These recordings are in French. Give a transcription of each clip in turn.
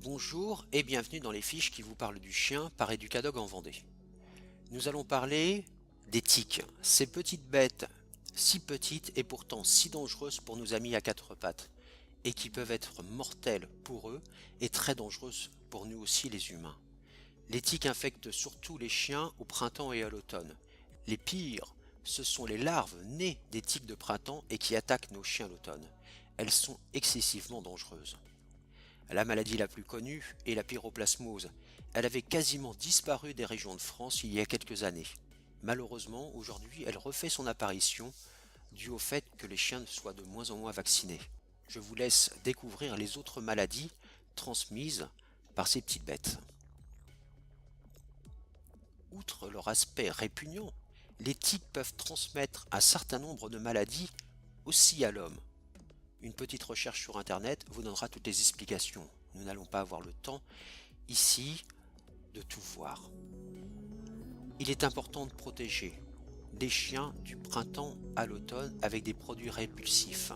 Bonjour et bienvenue dans les fiches qui vous parlent du chien par Educadog en Vendée. Nous allons parler des tiques, ces petites bêtes si petites et pourtant si dangereuses pour nos amis à quatre pattes et qui peuvent être mortelles pour eux et très dangereuses pour nous aussi les humains. Les tiques infectent surtout les chiens au printemps et à l'automne. Les pires, ce sont les larves nées des tiques de printemps et qui attaquent nos chiens à l'automne. Elles sont excessivement dangereuses. La maladie la plus connue est la pyroplasmose. Elle avait quasiment disparu des régions de France il y a quelques années. Malheureusement, aujourd'hui, elle refait son apparition dû au fait que les chiens soient de moins en moins vaccinés. Je vous laisse découvrir les autres maladies transmises par ces petites bêtes. Outre leur aspect répugnant, les tiques peuvent transmettre un certain nombre de maladies aussi à l'homme. Une petite recherche sur internet vous donnera toutes les explications. Nous n'allons pas avoir le temps ici de tout voir. Il est important de protéger les chiens du printemps à l'automne avec des produits répulsifs.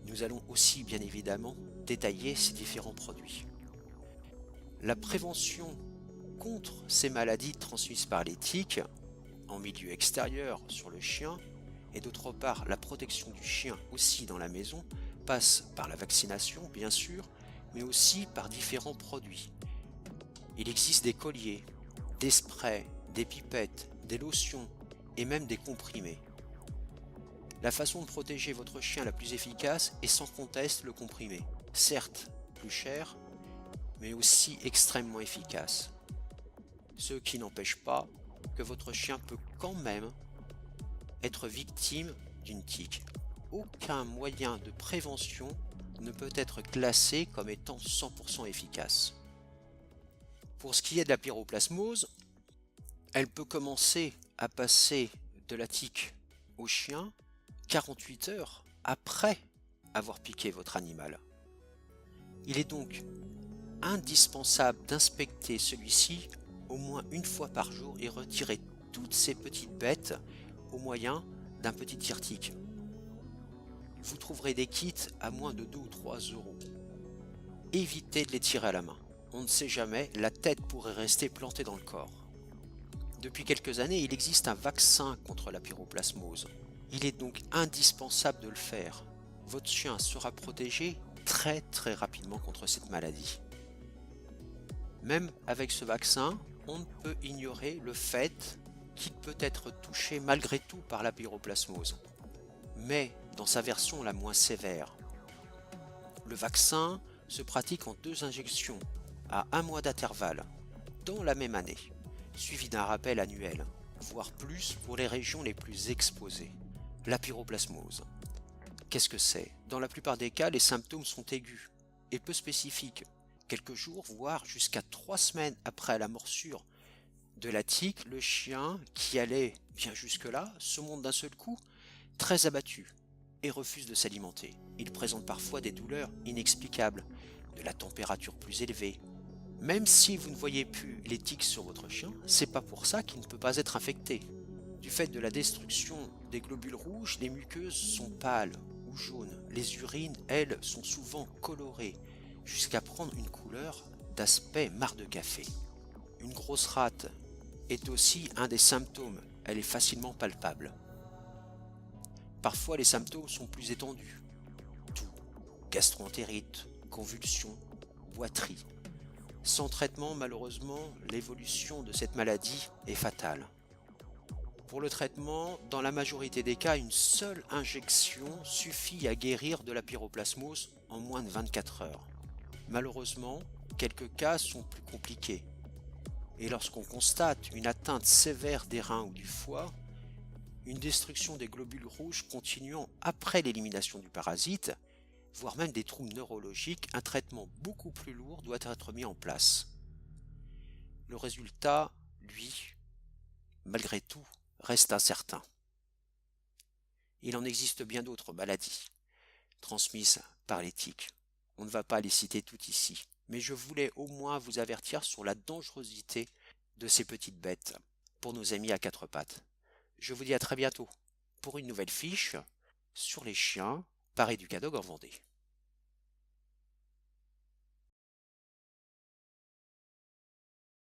Nous allons aussi bien évidemment détailler ces différents produits. La prévention contre ces maladies transmises par les tiques en milieu extérieur sur le chien et d'autre part la protection du chien aussi dans la maison passe par la vaccination bien sûr, mais aussi par différents produits. Il existe des colliers, des sprays, des pipettes, des lotions et même des comprimés. La façon de protéger votre chien la plus efficace est sans conteste le comprimé. Certes, plus cher, mais aussi extrêmement efficace. Ce qui n'empêche pas que votre chien peut quand même être victime d'une tique. Aucun moyen de prévention ne peut être classé comme étant 100% efficace. Pour ce qui est de la pyroplasmose, elle peut commencer à passer de la tique au chien 48 heures après avoir piqué votre animal. Il est donc indispensable d'inspecter celui-ci au moins une fois par jour et retirer toutes ces petites bêtes au moyen d'un petit tire-tique. Vous trouverez des kits à moins de 2 ou 3 euros. Évitez de les tirer à la main. On ne sait jamais, la tête pourrait rester plantée dans le corps. Depuis quelques années, il existe un vaccin contre la pyroplasmose. Il est donc indispensable de le faire. Votre chien sera protégé très rapidement contre cette maladie. Même avec ce vaccin, on ne peut ignorer le fait qu'il peut être touché malgré tout par la pyroplasmose, mais dans sa version la moins sévère. Le vaccin se pratique en 2 injections à 1 mois d'intervalle dans la même année, suivi d'un rappel annuel, voire plus pour les régions les plus exposées. La pyroplasmose. Qu'est-ce que c'est? Dans la plupart des cas, les symptômes sont aigus et peu spécifiques. Quelques jours, voire jusqu'à 3 semaines après la morsure de la tique, le chien, qui allait bien jusque-là, se montre d'un seul coup très abattu et refuse de s'alimenter. Il présente parfois des douleurs inexplicables, de la température plus élevée. Même si vous ne voyez plus les tiques sur votre chien, c'est pas pour ça qu'il ne peut pas être infecté. Du fait de la destruction des globules rouges, les muqueuses sont pâles ou jaunes. Les urines, elles, sont souvent colorées, jusqu'à prendre une couleur d'aspect marc de café. Une grosse rate est aussi un des symptômes, elle est facilement palpable. Parfois les symptômes sont plus étendus. Toux, gastroentérite, convulsions, boiterie. Sans traitement, malheureusement, l'évolution de cette maladie est fatale. Pour le traitement, dans la majorité des cas, une seule injection suffit à guérir de la pyroplasmose en moins de 24 heures. Malheureusement, quelques cas sont plus compliqués. Et lorsqu'on constate une atteinte sévère des reins ou du foie, une destruction des globules rouges continuant après l'élimination du parasite, voire même des troubles neurologiques, un traitement beaucoup plus lourd doit être mis en place. Le résultat, lui, malgré tout, reste incertain. Il en existe bien d'autres maladies transmises par les tiques. On ne va pas les citer toutes ici, mais je voulais au moins vous avertir sur la dangerosité de ces petites bêtes pour nos amis à quatre pattes. Je vous dis à très bientôt pour une nouvelle fiche sur les chiens par Educadog en Vendée.